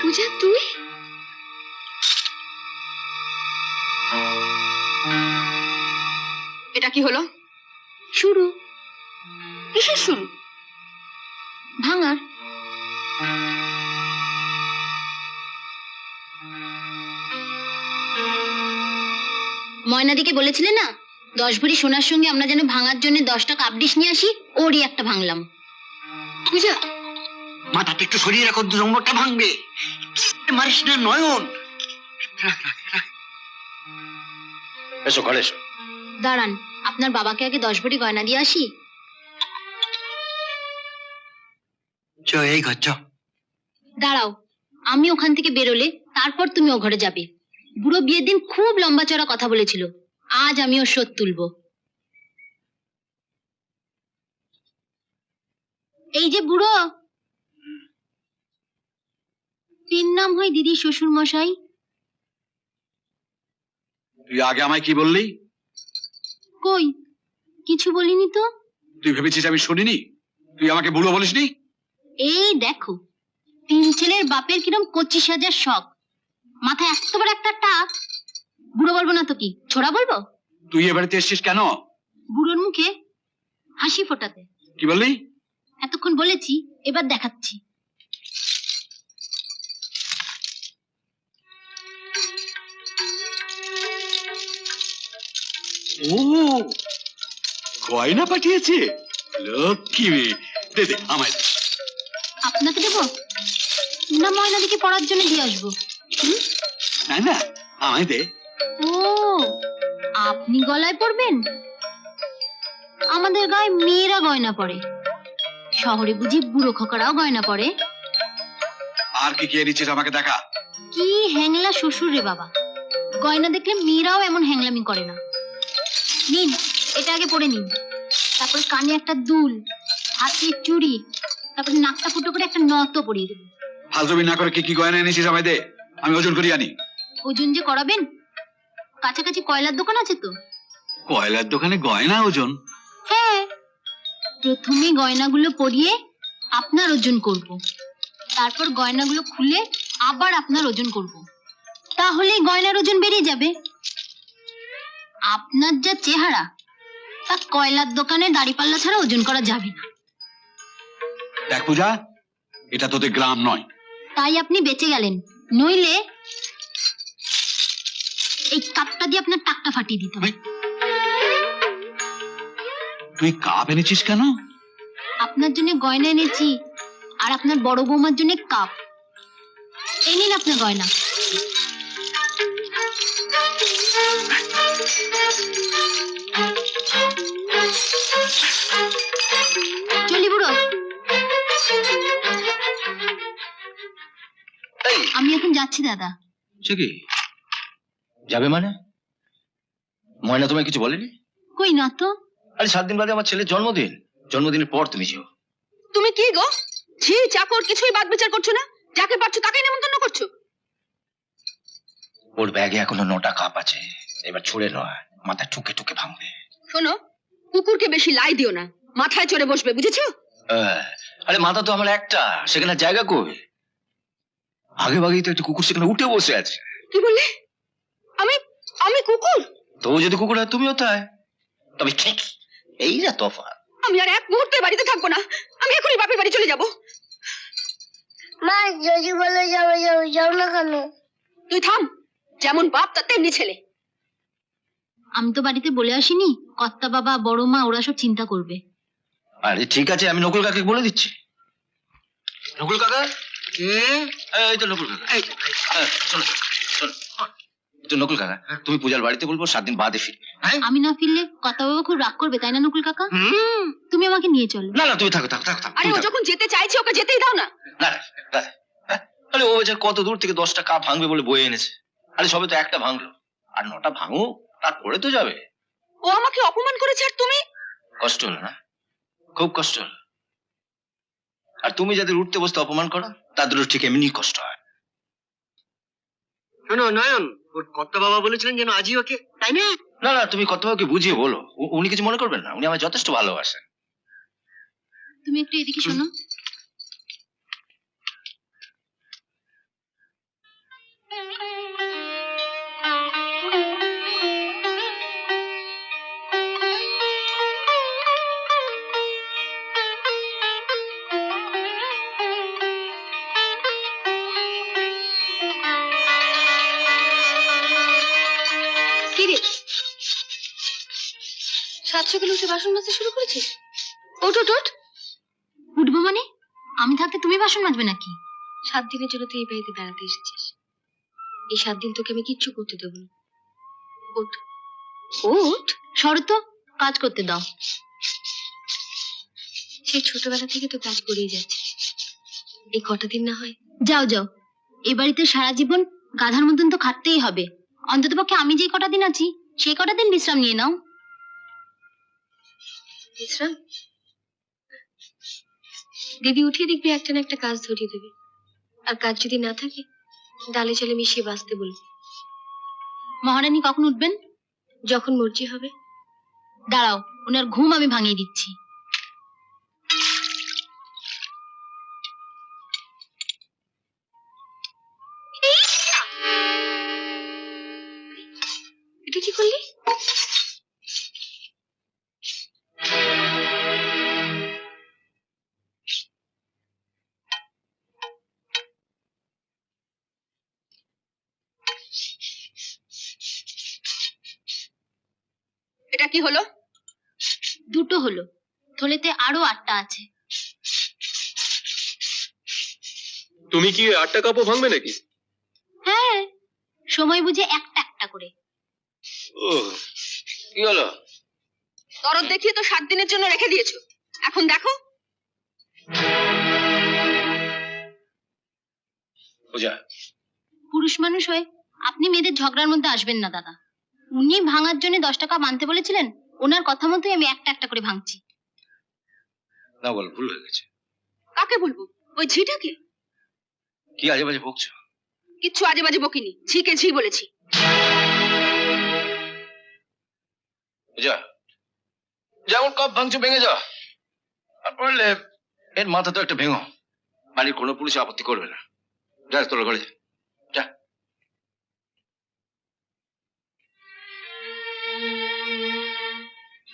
পূজা, তুই? এটা কি হলো? শুরু। কিসের শুরু? ভাঙার। ময়নাদিকে বলেছিলে না 10 ভরি সোনার সঙ্গে আমরা যেন ভাঙার জন্য 10টা কাপ ডিশ নিয়ে আসি, ওরই একটা ভাঙলাম। পূজা, মাথাটা একটু সরিয়ে রাখো, নম্বরটা ভাঙবে। মারিস না নয়ন। এসো ঘরে এসো। দাঁড়ান, আপনার বাবাকে আগে 10 ভরি গয়না দিয়ে আসি। এই ঘর চ। দাঁড়াও, আমি ওখান থেকে বেরোলে তারপর তুমি ও ঘরে যাবে। বুড়ো বিয়ের দিন খুব লম্বা চড়া কথা বলেছিল, আজ আমি ওর শোধ তুলবো। এই যে বুড়ো, তিন নাম হয় দিদি শ্বশুর মশাই। তুই আগে আমায় কি বললি? কই, কিছু বলিনি তো। তুই ভেবেছিস আমি শুনিনি? তুই আমাকে বুড়ো বলিসনি? এই দেখো, 3 ছেলের বাপের কিরম 25,000 শখ, মাথায় এত বড় একটা টাক। বুড়ো বলবো না তো কি, ছোড়া বলবো? তুই এ বাড়িতে এসেছিস কেন? বুড়োর মুখে হাসি ফোটাতে। কি বললি? এতক্ষণ বলেছি, এবার দেখাচ্ছি। ও, গয়না পাঠিয়েছে। লক্ষ্মী মেয়ে, দে দে আমায়। আপনাকে দেবো না ময়নাদিকে পড়ার জন্য দিয়ে আসবো? না না, আমায় দে। ও, আপনি গলায় পরবেন? আমাদের গায়ে মেয়েরা গয়না পরে, শহরে বুঝি বুড়ো খোকারাও গয়না পরে। আর কি কি এনেছিস আমাকে দেখা। কি হ্যাংলা শ্বশুর রে বাবা, গয়না দেখলে মেয়েরাও এমন হ্যাংলামি করে না। নিন, এটা আগে পরে নিন, তারপরে কানে একটা দুল, হাতে চুড়ি, তারপরে নাকটা ফুটো করে একটা নত পরিয়ে দেবেন। ফালতুমি না করে কি কি গয়না এনেছিস আমায় দে, আমি ওজন করি আনি। ওজন যে করাবেন, কাছাকাছি কয়লার দোকান আছে তো? কয়লার দোকানে গয়না ওজন? হ্যাঁ, প্রথমে গয়নাগুলো পরিয়ে আপনার ওজন করব, তারপর গয়নাগুলো খুলে আবার আপনার ওজন করব, তাহলেই গয়নার ওজন বেরিয়ে যাবে। আপনার যা চেহারা, তা কয়লার দোকানে দাড়িপাল্লা ছাড়া ওজন করা যাবে না। দেখ পূজা, এটা তোদের গ্রাম নয়। তাই আপনি বেঁচে গেলেন, নইলে এই কাপটা দিয়ে আপনার টাকটা ফাটিয়ে দিত। তুই কাপ এনেছিস কেন? আপনার জন্য গয়না এনেছি, আর আপনার বড় বৌমার জন্য কাপ। এই নিন আপনার গয়না। চলি বুড়ো, আমি এখন যাচ্ছি দাদা। সে কি যাবে মানে? ময়না তোমায় কিছু বলেনি? কই না তো। আরে 7 দিন বাদে আমার ছেলের জন্মদিন, জন্মদিনের পর তুমি যেও। তুমি কি গো, ঝি চাকর কিছুই বাদ বিচার করছো না? যাকে পারছো তাকেই নেমন্তন্ন করছো। ওর ব্যাগে এখনো 9টা কাপ আছে, এবার ছুড়ে নয়, মাথায় ঠুকে ঠুকে ভাঙবে। শোনো, কুকুরকে বেশি লাই দিও না, মাথায় চড়ে বসবে, বুঝেছো? আরে মাথা তো আমার একটা, সেখানে জায়গা কই? আগে ভাগেই তো একটা কুকুর সেখানে উঠে বসে আছে। কি বললে? আমি আমি কুকুর? তো ও যদি কুকুর হয় তুমিও তাই, তবে ঠিক এই যা তফাৎ। আমি আর এক মুহূর্তে বাড়িতে থাকবো না, আমি এখনই বাপের বাড়ি চলে যাব। মা যদি বলে যাবে যাও না কেন? তুই থাম, যেমন বাপ তার তেমনি ছেলে। আমি তো বাড়িতে বলে আসিনি, কর্তা বাবা বড় মা ওরা সব চিন্তা করবে। আরে ঠিক আছে, আমি নকুল কাকে বলে দিচ্ছি। নকুল কাকা, এই তো নকুল কাকা, চলো চলো। তো নকুল কাকা, তুমি পূজার বাড়িতে বলবো 7 দিন বাদে ফিরবে। আমি না ফিরলে কর্তা বাবা খুব রাগ করবে, তাই না নকুল কাকা? তুমি আমাকে নিয়ে চলো। না না, তুমি থাকো থাকো থাকো থাকো। আরে ও যখন যেতে চাইছে ওকে যেতেই দাও না। না না, আরে ও বেচার কত দূর থেকে 10টা কাপ ভাঙবে বলে বয়ে এনেছে। আরে সবে তো একটা ভাঙলো, আর 9টা ভাঙো, তারপরে তো যাবে। ও আমাকে অপমান করেছে আর তুমি? কষ্ট হলো না? খুব কষ্ট হলো। আর তুমি যাদের উঠতে বসতে অপমান করো, তাদেরও ঠিক এমনি কষ্ট হয়। শোনো নয়ন, ওর কর্তা বাবা বলেছিলেন যেন আজই ওকে, তাই না? না না, তুমি কর্তাবাবুকে বুঝিয়ে বলো, উনি কিছু মনে করবেন না, উনি আমার যথেষ্ট ভালোবাসেন। তুমি একটু এদিকে শোনো। কি রে, সাত সকালে উঠে বাসন মাজতে শুরু করেছিস? ওঠ ওঠ ওঠ। উঠবো মানে? আমি থাকতে তুমি বাসন মাজবে নাকি? 7 দিনের জন্য তুই এই বাড়িতে বেড়াতে এসেছিস। এই 7 দিন তোকে আমি কিচ্ছু করতে দেবো না। ওঠ ওঠ। শরৎ, কাজ করতে দাও। সেই ছোটবেলা থেকে তো কাজ করেই যাচ্ছে, এই কটা দিন না হয়। যাও যাও, এ বাড়িতে সারা জীবন গাধার মতন তো খাটতেই হবে। অন্তত পক্ষে আমি যে কটা দিন আছি সেই কটা দিন বিশ্রাম নিয়ে নাও। বিশ্রাম? দিদি উঠিয়ে দেখবি একটা না একটা কাজ ধরিয়ে দেবে, আর কাজ যদি না থাকে ডালে চালে মিশিয়ে বাঁচতে বলবি। মহারানী কখন উঠবেন? যখন মর্জি হবে। দাঁড়াও, ওনার ঘুম আমি ভাঙিয়ে দিচ্ছি। এটা কি করলি? এটা কি হলো? দুটো হলো, থলেতে আরো 8টা আছে। তুমি কি 8টা কাপও ভাঙবে নাকি? হ্যাঁ, সময় বুঝে একটা একটা করে। ও, কি হলো? দরদ দেখিয়ে তো 7 দিনের জন্য রেখে দিয়েছো, এখন দেখো। পূজা, পুরুষ মানুষ হয়ে আপনি মেয়েদের ঝগড়ার মধ্যে আসবেন না দাদা। উনি ভাঙার জন্য 10 টাকা মানতে বলেছিলেন, ওনার কথা মতোই আমি একটা একটা করে ভাঙছি। না বল, ভুল হয়ে গেছে। কাকে বলবো? ওই ঝিটাকে? কি আজে বাজে বকছো? কিচ্ছু আজে বাজে বকিনি, ঝিকে ঝি বলেছি। পূজা, যেমন কপ ভাঙছো ভেঙে যাও, আর পড়লে এর মাথা তো একটা ভেঙো। বাড়ির কোনো পুলিশ আপত্তি করবে না। যা তোর ঘরে যা, যা।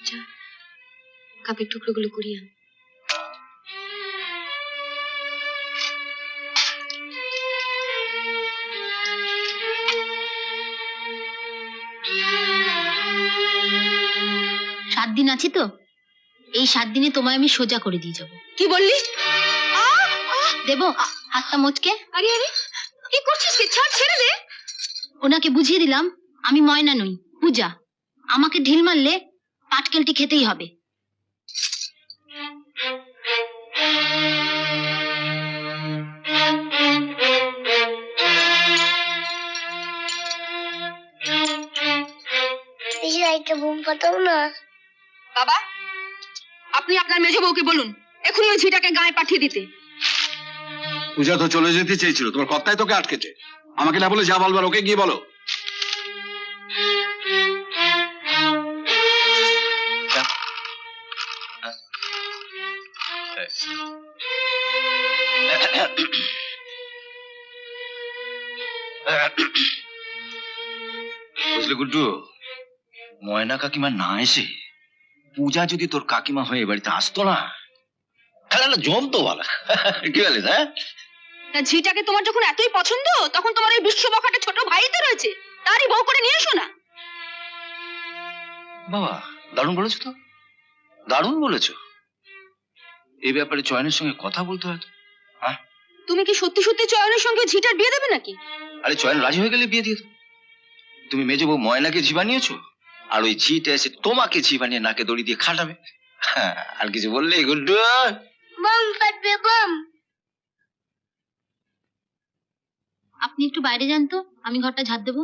যা, কাপের টুকরোগুলো কুড়িয়ে আন। সাত দিন আছি তো, এই 7 দিনে তোমায় আমি সোজা করে দিয়ে যাবো। কি বললি? দেবো হাতটা মোচকে? আরে আরে, কি করছিস? ছাড়, ছেড়ে দে। ওনাকে বুঝিয়ে দিলাম আমি ময়না নই, পূজা। আমাকে ঢিল মারলে পাটকেলটি খেতেই হবে। এই লাইটটা বোম ফাটাও না। বাবা, আপনি আপনার মেজ বউকে বলুন এখনই ওই ঝিটাকে গায়ে পাঠিয়ে দিতে। পূজা তো চলে যেতে চেয়েছিল, তোমার কর্তাই তোকে আটকেছে। আমাকে না বলে যা বলবার ওকে গিয়ে বলো। বুঝলি গুড্ডু, ময়না কাকিমা না এসে পূজা যদি তোর কাকিমা হয়ে এ বাড়িতে আসতো না, তাহলে জমতো বলা। কি বলিস? হ্যাঁ, তা ঝিটাকে তোমার যখন এতই পছন্দ, তখন তোমার ওই বিশ্ব বখাটে ছোট ভাই তো রয়েছে, তারই বউ করে নিয়ে এসো না। বাবা, দারুণ বলেছো তো, দারুণ বলেছো। এই ব্যাপারে চয়নের সঙ্গে কথা বলতে হয় তো। হ্যাঁ, তুমি কি সত্যি সত্যি চয়নের সঙ্গে ঝিটার বিয়ে দেবে নাকি? আরে চয়ন রাজি হয়ে গেলে বিয়ে দিয়ে দেবো। তুমি মেজো বউ ময়নাকে ঝি বানিয়েছো, আর ওই ঝিটা এসে তোমাকে ঝি বানিয়ে নাকে দড়ি দিয়ে খাটাবে। হ্যাঁ, আর কিছু বললে গুড্ডু? Bomb ফাটবে bomb. আপনি একটু বাইরে যান তো, আমি ঘরটা ঝাড় দেবো।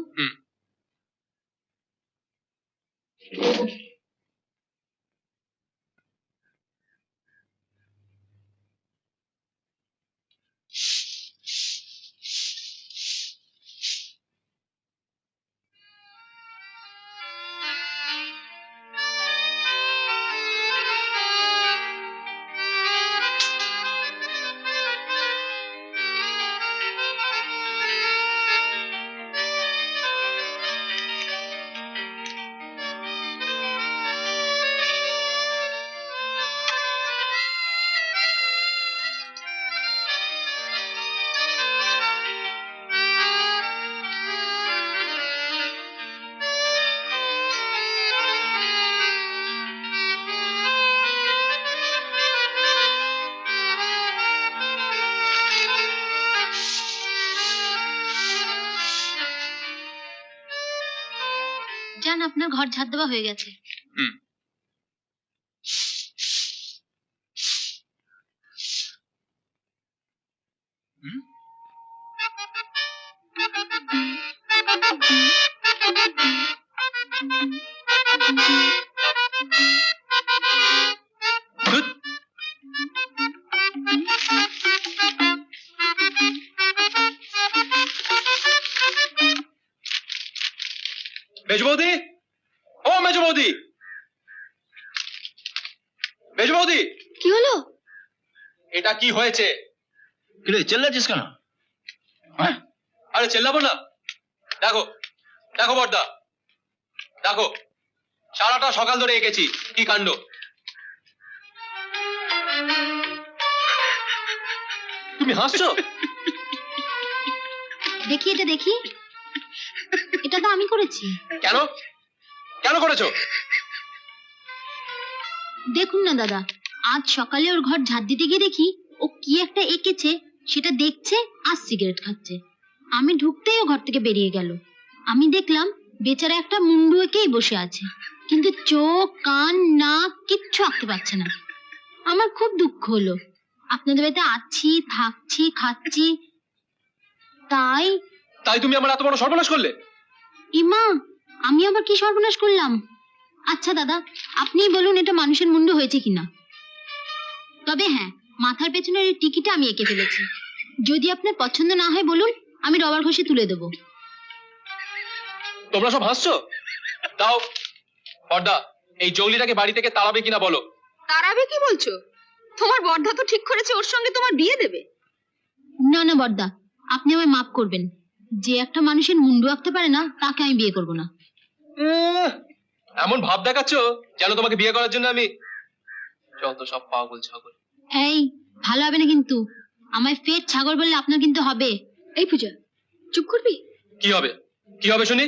আপনার ঘর ঝাড় দেওয়া হয়ে গেছে। ধুৎ, মেজ বৌদি, ও মেজ বৌদি, মেজ বৌদি, কি হলো? এটা কি হয়েছে? কি রে চেল্লাচ্ছিস কেন? হ্যাঁ আরে চেল্লাবো না। দেখো দেখো বর্দা, দেখো সারাটা সকাল ধরে এঁকেছি, কি কাণ্ড। তুমি হাসছো? দেখি এটা দেখি, এটা তো আমি করেছি। কেন কেন করেছো? দেখুন না দাদা, আজ সকালে ওর ঘর ঝাড় দিতে গিয়ে দেখি ও কি একটা এঁকেছে, সেটা দেখছে আর সিগারেট খাচ্ছে। আমি ঢুকতেই ও ঘর থেকে বেরিয়ে গেল। আমি দেখলাম বেচারা একটা মুন্ডু এঁকেই বসে আছে, কিন্তু চোখ কান নাক কিচ্ছু আঁকতে পারছে না। আমার খুব দুঃখ হলো। আপনাদের বাড়িতে আছি, থাকছি, খাচ্ছি, তাই তাই তুমি আমার এত বড় সর্বনাশ করলে? ইমা, আমি আবার কি সর্বনাশ করলাম? আচ্ছা দাদা, আপনিই বলুন এটা মানুষের মুন্ডু হয়েছে কিনা। তবে হ্যাঁ, মাথার পেছনের এই টিকিটা আমি এঁকে ফেলেছি। যদি আপনার পছন্দ না হয় বলুন, আমি রবার ঘষে তুলে দেবো। তোমরা সব হাসছো? দাও বর্দা, এই জঙ্গলিটাকে বাড়ি থেকে তাড়াবে কিনা বলো। তারাবে কি বলছো? তোমার বর্ধা তো ঠিক করেছে ওর সঙ্গে তোমার বিয়ে দেবে। না না বর্দা, আপনি আমায় মাফ করবেন। যে একটা মানুষের মুন্ডু আঁকতে পারে না তাকে আমি বিয়ে করব না। এমন ভাব দেখাচ্ছ যেন তোমাকে বিয়ে করার জন্য আমি। যত সব পাগল ছাগল। এই, ভালো হবে না কিন্তু। আমায় ফের ছাগল বললে আপনার কিন্তু হবে। এই পূজা, চুপ করবি? কি হবে? কি হবে শুনি?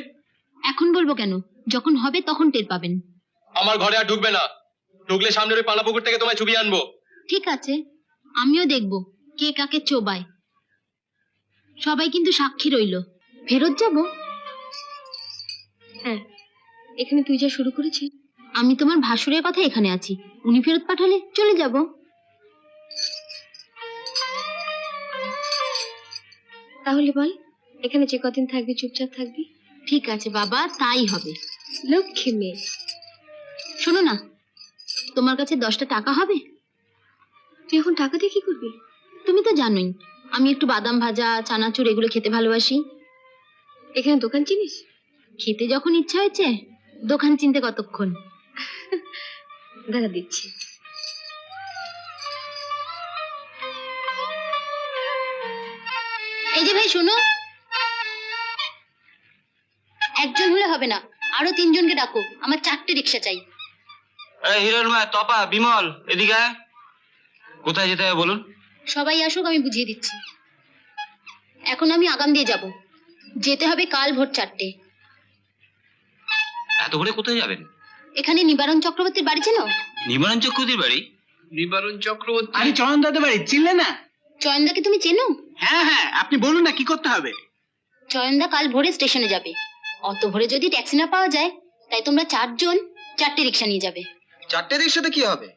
এখন বলবো কেন, যখন হবে তখন টের পাবেন। আমার ঘরে আর ঢুকবে না। ঢুকলে সামনের ওই পানাপুকুর থেকে তোমায় চুবিয়ে আনবো। ঠিক আছে, আমিও দেখব কে কাকে চোবায়। সবাই কিন্তু সাক্ষী রইলো। ফেরত যাব? হ্যাঁ, এখানে তুই যা শুরু করেছিস। আমি তোমার ভাসুরের কথা এখানে আছি, উনি ফেরত পাঠালে চলে যাব। তাহলে বল, এখানে যে কদিন থাকবি চুপচাপ থাকবি? ঠিক আছে বাবা, তাই হবে। লক্ষ্মী মেয়ে। শোনো না, তোমার কাছে 10টা টাকা হবে? তুই এখন টাকা দিয়ে কি করবি? তুমি তো জানোই আমি একটু বাদাম ভাজা, চানাচুর এগুলো খেতে ভালোবাসি। এখানে দোকান চিনিস? খেতে যখন ইচ্ছা হয়েছে, দোকান চিনতে কতক্ষণ। দাঁড়া দিচ্ছি। এই যে ভাই শোনো, একজন হলে হবে না, আরো 3 জনকে ডাকো। আমার 4টে রিক্সা চাই। হিরণময়, তপা, বিমল, এদিকে আয়। কোথায় যেতে হবে বলুন? সবাই আসুক, আমি বুঝিয়ে দিচ্ছি। এখন আমি আগাম দিয়ে যাব। যেতে হবে কাল ভোর 4টে। এত করে কোথায় যাবেন? এখানে নিবারণ চক্রবর্তীর বাড়ি চেনো? নিবারণ চক্রবর্তীর বাড়ি? নিবারণ চক্রবর্তী? আরে চয়ন দাদের বাড়ি চিনলে না? চয়নদাকে তুমি চেনো? হ্যাঁ হ্যাঁ, আপনি বলুন না কি করতে হবে। চয়নদা কাল ভোরে স্টেশনে যাবে। অত ভোরে যদি ট্যাক্সি না পাওয়া যায়, তাই তোমরা 4 জন 4টে রিক্সা নিয়ে যাবে। 4টে রিক্সাতে কি হবে?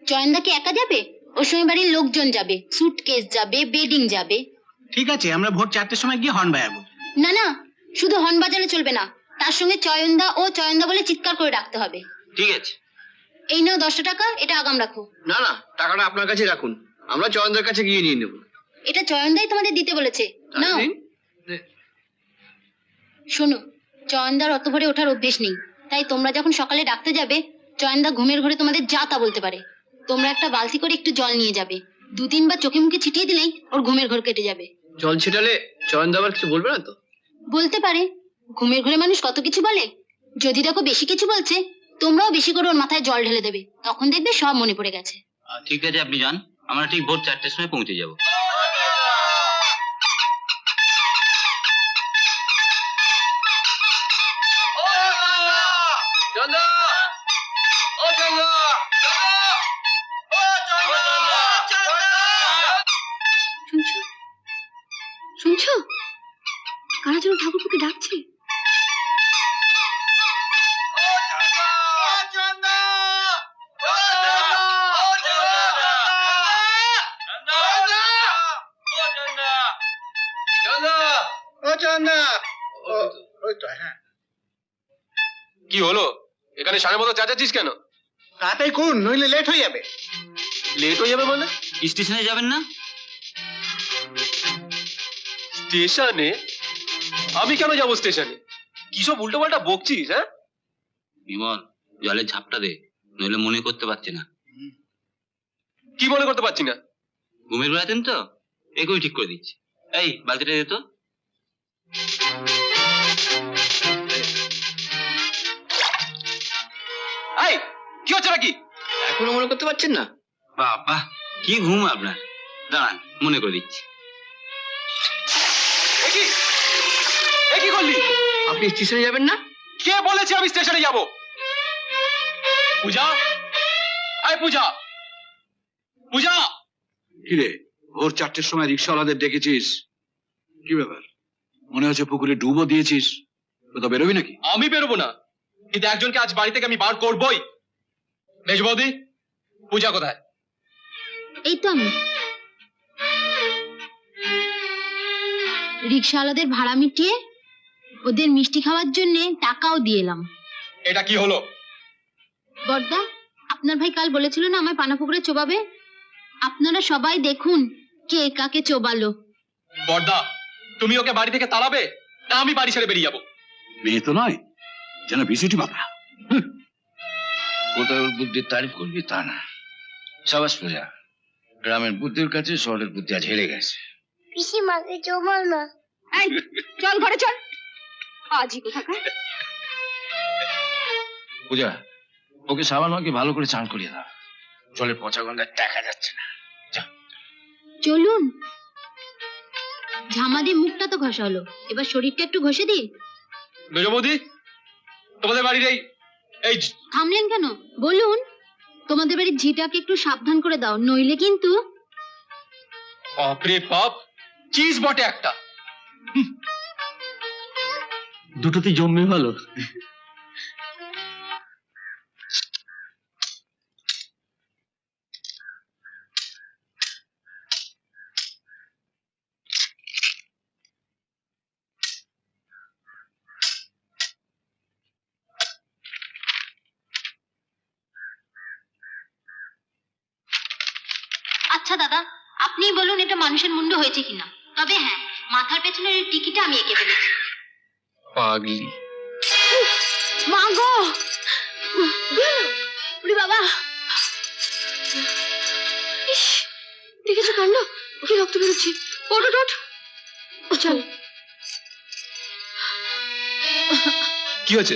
চয়নদা কি একা যাবে? ওর সঙ্গে বাড়ির লোকজন যাবে, সুটকেস যাবে, বেডিং যাবে। ঠিক আছে, আমরা ভোর 4টের সময় গিয়ে হর্ন বাজাবো। না না, শুধু হর্ন বাজালে চলবে না, তার সঙ্গে চয়নদা ও চয়নদা বলে চিৎকার করে ডাকতে হবে। ঠিক আছে। এই নাও 10টা টাকা, এটা আগাম রাখো। না না, টাকাটা আপনার কাছে রাখুন, আমরা চয়নদের কাছে গিয়ে নিয়ে নেবো। এটা চয়নদাই তোমাদের দিতে বলেছে, নাও। শোনো, চয়নদার অত ভোরে ওঠার অভ্যেস নেই, তাই তোমরা যখন সকালে ডাকতে যাবে, চয়নদা ঘুমের ঘরে তোমাদের যা তা বলতে পারে। তোমরা একটা বালতি করে একটু জল নিয়ে যাবে। 2-3 বার চোখে মুখে ছিটিয়ে দিলেই ওর ঘুমের ঘর কেটে যাবে। জল ছিটালে চয়নদা আবার কিছু বলবে না তো? বলতে পারে, ঘুমের ঘরে মানুষ কত কিছু বলে। যদি দেখো বেশি কিছু বলছে, তোমরাও বেশি করে ওর মাথায় জল ঢেলে দেবে, তখন দেখবে সব মনে পড়ে গেছে। ঠিক আছে, আপনি যান, আমরা ঠিক ভোর 4টের সময় পৌঁছে যাব। শুনছো? শুনছো? কারা যেন ঠাকুরপুকে ডাকছে। কি হলো? এখানে সাড়ে মতো চেঁচাচ্ছিস কেন? তাড়াতাড়ি করুন, নইলে লেট হয়ে যাবে। লেট হয়ে যাবে মানে? স্টেশনে যাবেন না? স্টেশনে? আমি কেন যাবো স্টেশনে? কি সব উল্টো পাল্টা বকছিস? হ্যাঁ, বিমল, জলে ঝাপটা দে, নইলে মনে করতে পারছি না। কি মনে করতে পারছি না? ঘুমের বেড়াতেন তো, এগুলোই ঠিক করে দিচ্ছি। এই বালতিটা দে তো। এই, কি হচ্ছে নাকি? এখনো মনে করতে পারছেন না? বাবা, কি ঘুম আপনার! দাঁড়ান, মনে করে দিচ্ছি। এ কি করলি? আপনি স্টেশনে যাবেন না? কে বলেছে আমি স্টেশনে যাব? পূজা, এই পূজা, পূজা! কিরে, ভোর 4টের সময় রিক্সাওয়ালাদের ডেকেছিস? কি ব্যাপার? মনে হচ্ছে পুকুরে ডুবো দিয়েছিস। তো বেরোবি নাকি? আমি বেরোবো না, কিন্তু একজনকে আজ বাড়ি থেকে আমি বার করবই। মেজ বৌদি, পূজা কোথায়? এই তো আমি। রিক্সাওয়ালাদের ভাড়া মিটিয়ে ওদের মিষ্টি খাওয়ার জন্য টাকাও দিয়ে এলাম। এটা কি হলো? বড়দা, আপনার ভাই কাল বলেছিল না আমায় পানাপুকুরে চোবাবে। আপনারা সবাই দেখুন কে কাকে চোবালো। বড়দা, তুমি ওকে বাড়ি থেকে তাড়াবে না আমি বাড়ি ছেড়ে বেরিয়ে যাবো? মেয়ে তো নয়, যেন বিসিটি বাবা। কোথায় ওর বুদ্ধির তারিফ করবি তা না। সাবাস পূজা, গ্রামের বুদ্ধির কাছে শহরের বুদ্ধি আজ হেরে গেছে। পিসিমাকে চোমাল না। এই, চল ঘরে চল। আজই কোথাকার। পূজা, ওকে সাবান মাকে ভালো করে চান করিয়ে দাও। জলের পচা গন্ধায় দেখা যাচ্ছে না। চলুন, ঝামা দিয়ে মুখটা তো ঘষা হলো, এবার শরীরটা একটু ঘষে দিই। মেজ বৌদি, তোমাদের বাড়ির এই থামলেন কেন? বলুন, তোমাদের বাড়ির ঝিটাকে একটু সাবধান করে দাও, নইলে কিন্তু। বাপরে বাপ, চিজ বটে একটা। দুটোতেই জমবে ভালো। আচ্ছা দাদা, আপনি বলুন এটা মানুষের মুন্ডু হয়েছে কিনা। তবে হ্যাঁ, মাথার পেছনের এই টিকিটা আমি এঁকে ফেলেছি। পাগলি। মা গো, ওরে বাবা! ইস, দেখেছো কাণ্ড? কি রক্ত বেরোচ্ছে। ওঠ ওঠ, ওঠ। চল। কি হয়েছে?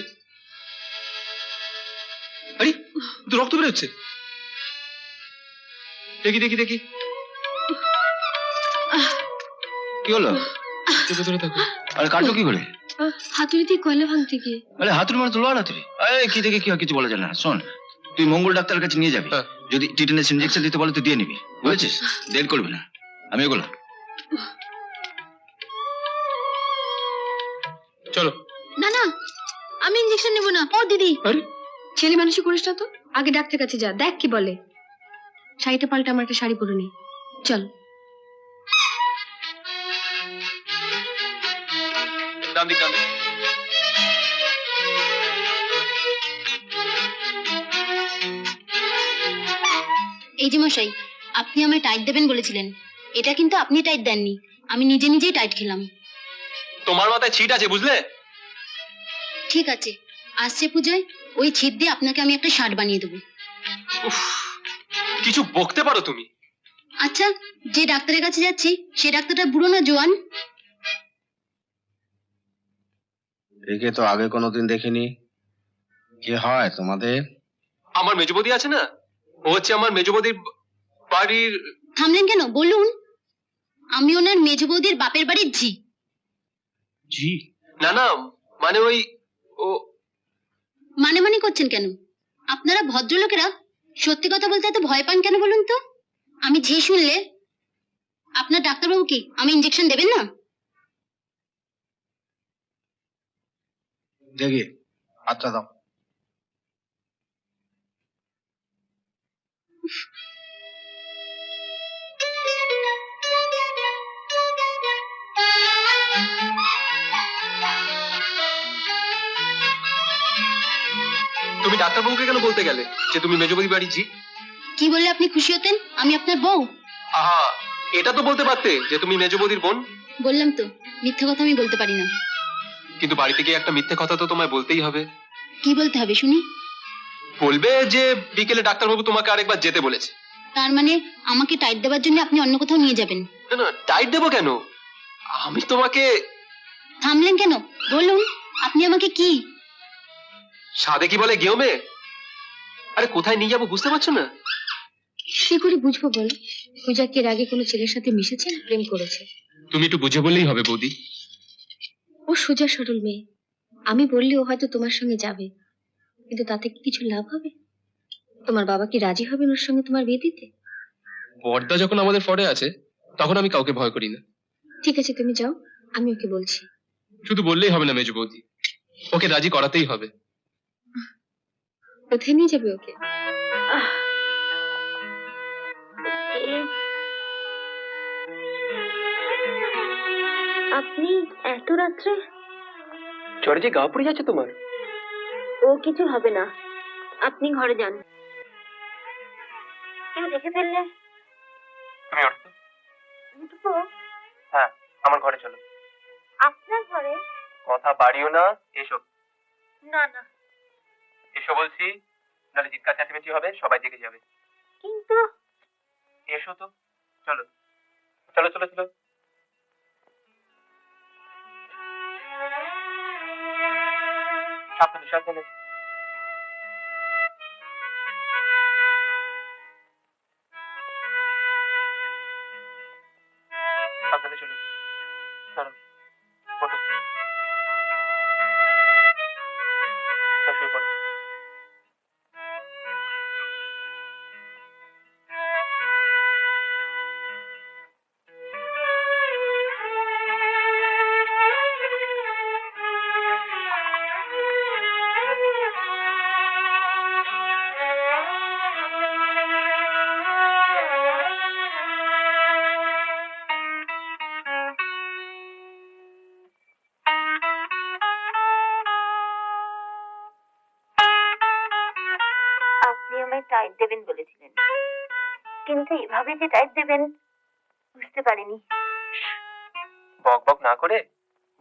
আরে, তো রক্ত বেরোচ্ছে। দেখি দেখি দেখি। কি হলো? চুপে ধরে থাকো। আরে কাটলো কি করে? হাতুড়ি দিয়ে কয়লা ভাঙতে গিয়ে। আরে হাতুড়ি মানে তো লোহার হাতুড়ি। আরে কি দেখে কি হয় কিছু বলা যায় না। শোন, তুই মঙ্গল ডাক্তারের কাছে নিয়ে যাবি। হ্যাঁ। যদি টিটেনাস ইনজেকশন দিতে বলে তুই দিয়ে নিবি, বুঝেছিস? দেরি করবি না। আমি এগুলো চলো। না না, আমি ইঞ্জেকশন নেব না। ও দিদি, আরে, ছেলে মানুষই করিস না তো, আগে ডাক্তার কাছে যা, দেখ কি বলে। শাড়িটা পাল্টা, আমার একটা শাড়ি পরে নে। চল। ডান দিক ডান দিক। এই যে মশাই, আপনি আমায় টাইট দেবেন বলেছিলেন, এটা কিন্তু আপনি টাইট দেননি, আমি নিজে নিজেই টাইট খেলাম। তোমার মাথায় ছিট আছে বুঝলে? ঠিক আছে, আসছে পূজায় ওই ছিট দিয়ে আপনাকে আমি একটা শার্ট বানিয়ে দেবো। উফ, কিছু বকতে পারো তুমি? আচ্ছা, যে ডাক্তারের কাছে যাচ্ছি সে ডাক্তারটা বুড়ো না জোয়ান? একে তো আগে কোনোদিন দেখিনি। কি হয় তোমাদের? আমার মেজবৌদি আছে না, ও হচ্ছে আমার মেজবৌদির বাড়ির। থামলেন কেন? বলুন। আমি ওনার মেজ বৌদির বাপের বাড়ির ঝি। জি। না না, মানে ওই ও। মানে মানে করছেন কেন? আপনারা ভদ্রলোকেরা সত্যি কথা বলতে এত ভয় পান কেন বলুন তো? আমি ঝি শুনলে আপনার ডাক্তারবাবু কি আমি ইঞ্জেকশন দেবেন না? দেখি, আচ্ছা দাও। তুমি ডাক্তারবাবুকে কেন বলতে গেলে যে তুমি মেজবৌদি বাড়ি জি? কি বললে আপনি খুশি হতেন? আমি আপনার বউ। আহা, এটা তো বলতে পারতে যে তুমি মেজবৌদির বোন। বললাম তো, মিথ্যে কথা আমি বলতে পারি না। কিন্তু বাড়িতে গিয়ে একটা মিথ্যে কথা তো তোমায় বলতেই হবে। কি বলতে হবে শুনি? বলবে যে বিকেলে ডাক্তারবাবু তোমাকে আরেকবার যেতে বলেছে। তার মানে আমাকে টাইট দেওয়ার জন্য আপনি অন্য কোথাও নিয়ে যাবেন? না না, টাইট দেবো কেন? আমি তোমাকে থামলেন কেন? বলুন, আপনি আমাকে কি? সাদে কি বলে গেও মেয়ে? আরে কোথায় নিয়ে যাবো বুঝতে পারছো না? কি করে বুঝবো বল? পূজা কি এর আগে কোনো ছেলের সাথে মিশেছে না প্রেম করেছে? তুমি একটু বুঝে বললেই হবে বৌদি। ও সোজা সরল মেয়ে। আমি বললে ও হয়তো তোমার সঙ্গে যাবে, কিন্তু তাতে কি কিছু লাভ হবে? তোমার বাবা কি রাজি হবেন ওর সঙ্গে তোমার বিয়ে দিতে? বর্দা যখন আমাদের ফরে আছে তখন আমি কাউকে ভয় করি না। ঠিক আছে, তুমি যাও, আমি ওকে বলছি। শুধু বললেই হবে না মেজ বৌদি, ওকে রাজি করাতেই হবে। কোথায় নিয়ে যাবে ওকে? আপনি এত রাত্রে? জ্বরে যে গা পড়ে যাচ্ছে তোমার। ও কিছু হবে না, আপনি ঘরে যান। কেউ দেখে ফেললে? তুমি ওঠো। উঠবো? হ্যাঁ, আমার ঘরে চলো। আপনার ঘরে? কথা বাড়িও না, এসো। না না। এসো বলছি, নাহলে চিৎকার চেঁচামেচি হবে, সবাই জেগে যাবে। কিন্তু এসো তো, চলো চলো চলো চলো। সাবধানে সাবধানে। সাবধানে চলো, চলো ওঠো। শুয়ে পড়ো। আপনি আমায় টাইট দেবেন বলেছিলেন, কিন্তু এভাবে যে টাইট দেবেন বুঝতে পারিনি। বক বক না করে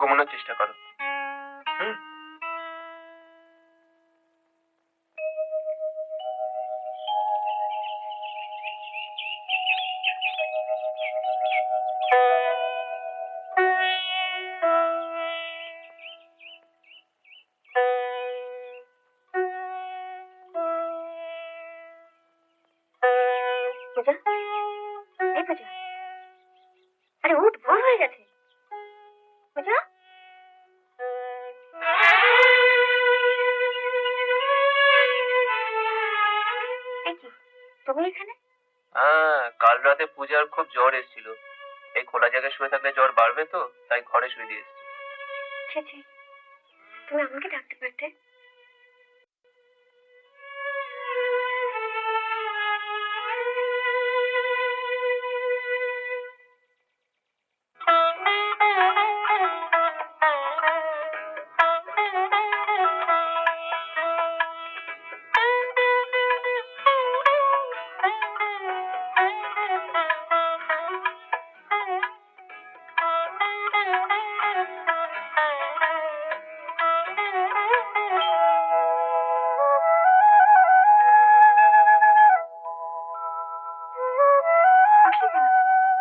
ঘুমানোর চেষ্টা করো। হুম। পূজা, এই পূজা, আরে উঠ, ভোর হয়ে গেছে। পূজা, এই কি তুমি এখানে? হ্যাঁ, কাল রাতে পূজার খুব জ্বর এসেছিল। এই খোলা জায়গায় শুয়ে থাকলে জ্বর বাড়বে তো, তাই ঘরে শুয়ে দিয়ে এসেছি। ছি ছি, তুমি আমাকে ডাকতে পারতে।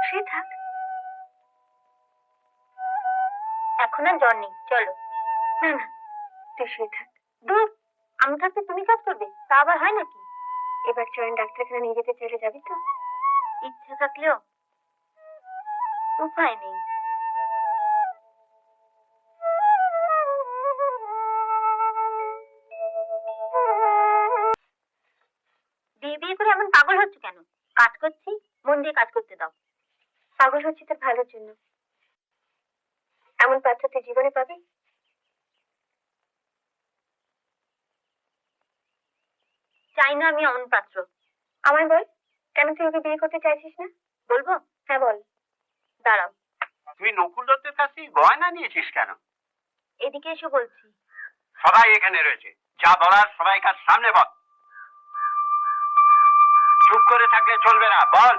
শুয়ে থাক, এখন আর জ্বর নেই, চলো। না না, তুই শুয়ে থাক। দূর, আমি থাকতে তুমি কাজ করবে, তা আবার হয় নাকি? এবার চয়ন ডাক্তারখানা নিয়ে যেতে চলে যাবি তো? ইচ্ছা থাকলেও উপায় নেই। বিয়ে বিয়ে করে এমন পাগল হচ্ছে কেন? কাজ করছি, মন দিয়ে কাজ করতে দাও। পাগল হচ্ছে তোর ভালোর জন্য। এমন পাত্র তুই জীবনে পাবি? চাই না আমি এমন পাত্র। আমায় বল, কেন তুই ওকে বিয়ে করতে চাইছিস না? বলবো? হ্যাঁ বল। দাঁড়াও, তুই নকুল দত্তের কাছে গয়না নিয়েছিস কেন? এদিকে এসে বলছি। সবাই এখানে রয়েছে, যা বলার সবাইকার সামনে বল। চুপ করে থাকলে চলবে না, বল।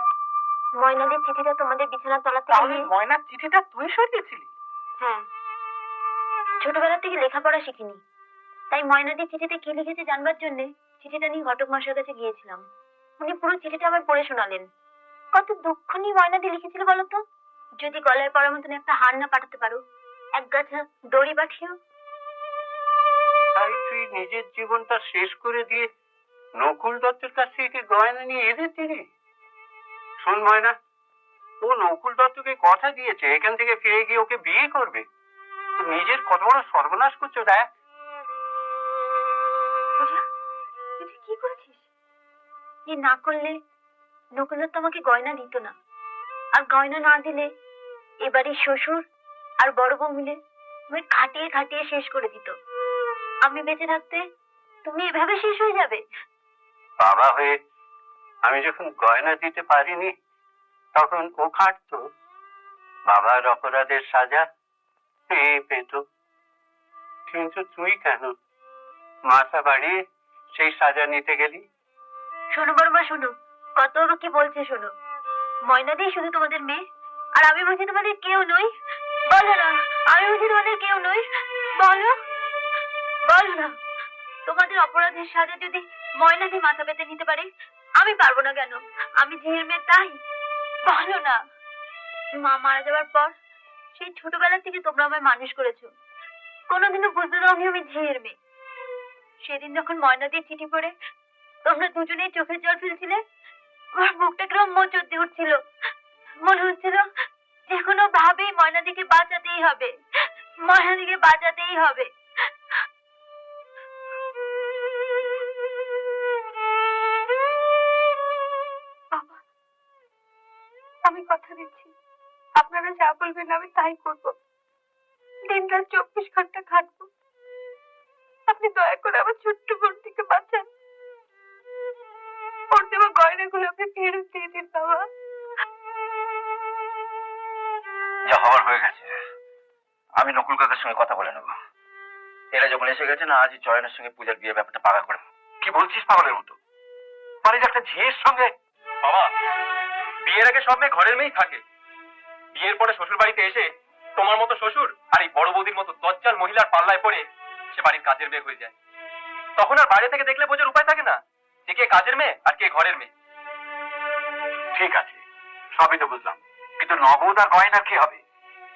ময়নাদের চিঠিটা তোমাদের বিছানার তলাতে তাহলে ময়নার চিঠিটা তুই সরিয়েছিলি? হ্যাঁ, ছোটবেলা থেকে লেখাপড়া শিখিনি, তাই ময়নাদের চিঠিতে কি লিখেছে জানবার জন্য চিঠিটা নিয়ে ঘটক মশাইয়ের কাছে গিয়েছিলাম। উনি পুরো চিঠিটা আবার পড়ে শোনালেন। কত দুঃখ নিয়ে ময়নাদি লিখেছিল বলতো। যদি গলায় পড়ার মতন একটা হার না পাঠাতে পারো, এক গাছা দড়ি পাঠিও। তাই তুই নিজের জীবনটা শেষ করে দিয়ে নকুল দত্তের কাছ থেকে গয়না নিয়ে এদের দিলি? শোন ময়না, ও নকুল দত্তকে কথা দিয়েছে এখান থেকে ফিরে গিয়ে ওকে বিয়ে করবে। তুই নিজের কত বড় সর্বনাশ করছো দেখ। পূজা, তুই কি করেছিস? এ না করলে নকুল দত্ত আমাকে গয়না দিত না, আর গয়না না দিলে এবারে শ্বশুর আর বড় বউ মিলে তুমি খাটিয়ে খাটিয়ে শেষ করে দিত। আমি বেঁচে থাকতে তুমি এভাবে শেষ হয়ে যাবে? বাবা হয়ে আমি যখন গয়না দিতে পারিনি তখন ও খাটতো। বাবার অপরাধের সাজা পেত, কিন্তু তুই কেন মাথা বাড়িয়ে সেই সাজা নিতে গেলি? শোনো বড়মা, শোনো, কত কি বলছে শোনো। ময়নাদি শুধু তোমাদের মেয়ে, আর আমি বুঝি তোমাদের কেউ নই? বলো না, আমি বুঝি তোমাদের কেউ নই? বলো, বলো না। তোমাদের অপরাধের সাজা যদি ময়নাদি মাথা পেতে নিতে পারে, আমি পারবো না কেন? আমি ঝিয়ের মেয়ে, তাই বলো না। মা মারা যাওয়ার পর সেই ছোটবেলা থেকে তোমরা আমায় মানুষ করেছো, কোনোদিনও বুঝতে দাওনি আমি ঝিয়ের মেয়ে। সেদিন যখন ময়নাদির চিঠি পড়ে তোমরা দুজনেই চোখের জল ফেলছিলে, আমার বুকটা কিরম মোচড় দিয়ে উঠছিল। মনে হচ্ছিল যে কোনো ভাবেই ময়নাদিকে বাঁচাতেই হবে, ময়নাদিকে বাঁচাতেই হবে। বাবা, আমি কথা দিচ্ছি, আপনারা যা বলবেন আমি তাই করব। দিন রাত 24 ঘন্টা খাটবো। আপনি দয়া করে আমার ছোট্ট বোনটিকে বাঁচান। ওর দেওয়া গয়নাগুলো আপনি ফেরত দিয়ে দিন বাবা। যা হওয়ার হয়ে গেছে, আমি নকুল কাকার সঙ্গে কথা বলে নেবো। এরা যখন এসে গেছে না, আজই চয়নের সঙ্গে পূজার বিয়ের ব্যাপারটা পাকা করে। কি বলছিস পাগলের মতো? বাড়ির একটা ঝিয়ের সঙ্গে? বাবা, বিয়ের আগে সব মেয়ে ঘরের মেয়েই থাকে। বিয়ের পরে শ্বশুর বাড়িতে এসে তোমার মতো শ্বশুর আর এই বড় বৌদির মতো দজ্জাল মহিলার পাল্লায় পড়ে সে বাড়ির কাজের মেয়ে হয়ে যায়। তখন আর বাইরে থেকে দেখলে বোঝার উপায় থাকে না যে কে কাজের মেয়ে আর কে ঘরের মেয়ে। ঠিক আছে, সবই তো বুঝলাম, কিন্তু নগদ আর গয়নার কি হবে?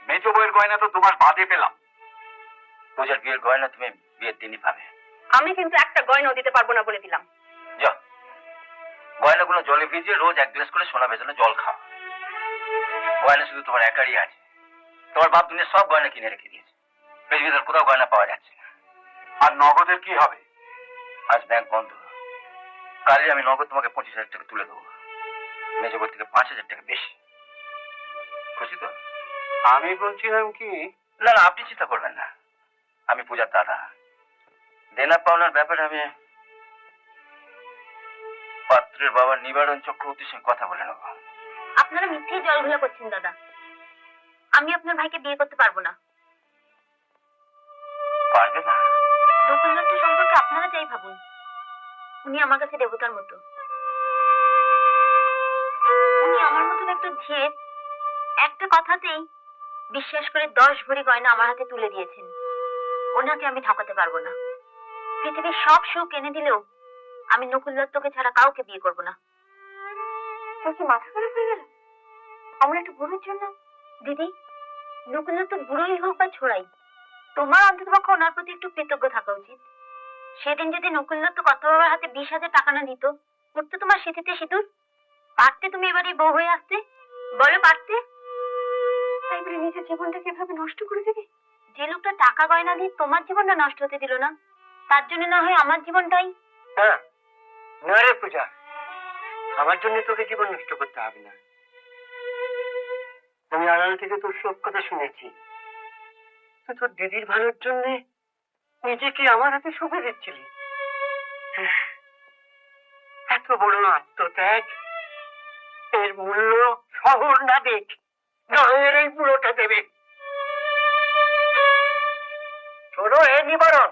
মেজ বউয়ের গয়না তো তোমার বাদে পেলাম। পূজার বিয়ের গয়না তুমি বিয়ের দিনই পাবে। আমি কিন্তু একটা গয়নাও দিতে পারবো না বলে দিলাম। যা, গয়নাগুলো জলে ভিজিয়ে রোজ 1 গ্লাস করে সোনা ভেজানো জল খাও। গয়না শুধু তোমার একারই আছে, তোমার বাপ দুনিয়া সব গয়না কিনে রেখে দিয়েছে। পৃথিবীতে কোথাও গয়না পাওয়া যাচ্ছে না। আর নগদের কি হবে? আজ ব্যাংক বন্ধ, কালই আমি নগদ তোমাকে 25,000 টাকা তুলে দেবো। মেজ বউ থেকে 5,000 টাকা বেশি। খুশি তো? আমি বলছিলাম কি, না না, আপনি চিন্তা করবেন না, আমি পূজার দাদা। দেনা পাওনার ব্যাপারে আমি পাত্রের বাবা নিবারণ চক্রবর্তীর সঙ্গে কথা বলে নেব। আপনারা মিথ্যেই জলঘোলা করছেন দাদা। আমি আপনার ভাইকে বিয়ে করতে পারবো না। পারবে না? নকুল দত্ত সম্পর্কে আপনারা যাই ভাবুন, উনি আমার কাছে দেবতার মতো। উনি আমার মতন একটা ঝিয়ের একটা কথাতেই বিশ্বাস করে 10 ভরি গয়না আমার হাতে তুলে দিয়েছেন। ওনাকে আমি ঠকাতে পারবো না। পৃথিবীর সব সুখ এনে দিলেও আমি নকুল দত্তকে ছাড়া কাউকে বিয়ে করবো না। তোর কি মাথা খারাপ হয়ে গেল আমার একটা বুড়োর জন্য? দিদি, নকুল দত্ত বুড়োই হোক বা ছোড়াই, তোমার অন্ততপক্ষে ওনার প্রতি একটু কৃতজ্ঞ থাকা উচিত। সেদিন যদি নকুল দত্ত কর্তা বাবার হাতে 20,000 টাকা না দিত, পড়তো তোমার সিঁথিতে সিঁদুর? পারতে তুমি এবারে বউ হয়ে আসতে? বলো পারতে? তাই বলে নিজের জীবনটাকে এভাবে নষ্ট করে দেবে? যে লোকটা টাকা গয়না দিয়ে তোমার জীবনটা নষ্ট হতে দিল না, তার জন্য না হয় আমার জীবনটাই। না না রে পূজা, আমার জন্য তোকে জীবন নষ্ট করতে হবে না। আমি আড়াল থেকে তোর সব কথা শুনেছি। তুই তোর দিদির ভালোর জন্য নিজেকে আমার হাতে সঁপে দিচ্ছিলি। এত বড় আত্মত্যাগ এর মূল্য শহর না দেখ, গায়ের এই পুরোটা দেবে। শোনো হে নিবারণ,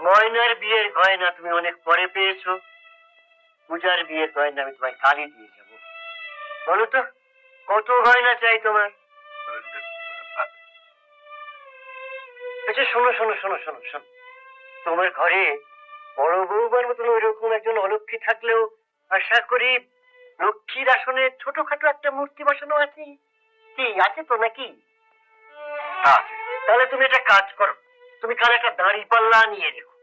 ময়নার বিয়ের গয়না তুমি অনেক পরে পেয়েছো, পূজার বিয়ের গয়না আমি তোমায় কালই দিয়ে যাবো। বলো তো কত গয়না চাই তোমার? আচ্ছা শোনো শোনো শোনো শোনো শোনো, তোমার ঘরে বড় বৌমার মতন ওই রকম একজন অলক্ষী থাকলেও আশা করি লক্ষ্মীর আসনে ছোটখাটো একটা মূর্তি বসানো আছে। কি আছে তো নাকি? তাহলে তুমি একটা কাজ করো, তুমি কাল একটা দাঁড়ি পাল্লা নিয়ে রেখো।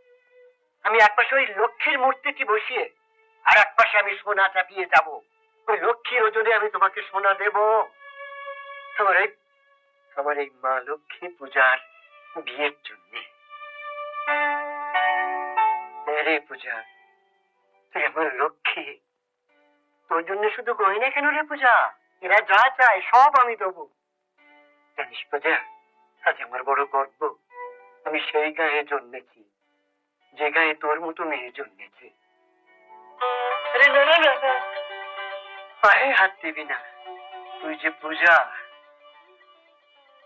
আমি একপাশে ওই লক্ষ্মীর মূর্তিটি বসিয়ে আর একপাশে আমি সোনা চাপিয়ে যাব। ওই লক্ষ্মীর ওজনে আমি তোমাকে সোনা দেব। আমার এই মা লক্ষ্মী পূজার বিয়ের জন্য। রে পূজা, তুই আমার লক্ষ্মী, তোর জন্য শুধু গয়না কেন রে পূজা? এরা যা চায় সব আমি দেবো। জানিস পূজা, আজ আমার বড় গর্ব, আমি সেই গায়ে জন্মেছি যে গায়ে তোর মতো মেয়ে জন্মেছে। আরে না না না না, পায়ে হাত দিবি না। তুই যে পূজা,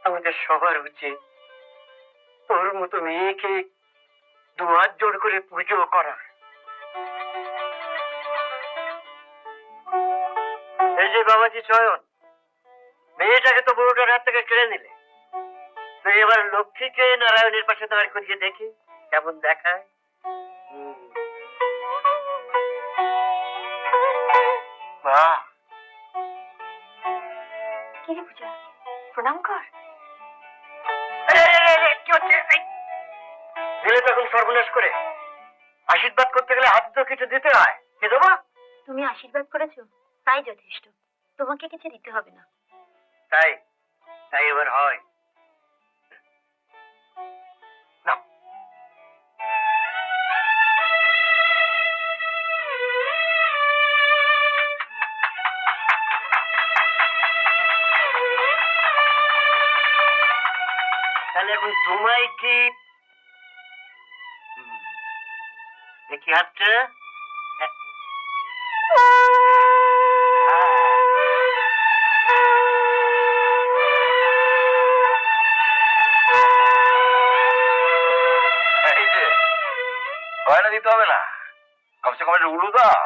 আমাদের সবার উচিত তোর মতো মেয়েকে দুহাত জোড় করে পুজো করা। এই যে বাবাজি চয়ন, মেয়েটাকে তো বড়টার হাত থেকে কেড়ে নিলে, তো এবার লক্ষ্মীকে নারায়ণের পাশে দাঁড় করিয়ে দেখি কেমন দেখায়। বাহ, কি রে পূজা, প্রণাম কর। কি হচ্ছে? দিলে তখন সর্বনাশ করে। আশীর্বাদ করতে গেলে হাত তো কিছু দিতে হয়, কি দেবো? তুমি আশীর্বাদ করেছো, তাই যথেষ্ট, তোমাকে কিছু দিতে হবে না। তাই তাই এবার হয় না। তাহলে এখন তোমায় কি দেখি হাতটা? এই যে গয়না দিতে হবে না, কমসে কম একটা উলু দাও,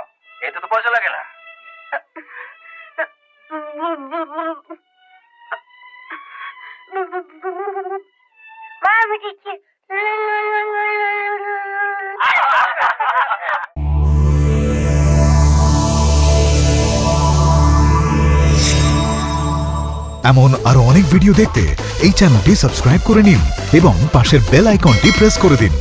এতে তো পয়সা লাগে না। মা আমি দিচ্ছি। এমন আরো অনেক ভিডিও দেখতে এই চ্যানেলটি সাবস্ক্রাইব করে নিন এবং পাশের বেল আইকনটি প্রেস করে দিন।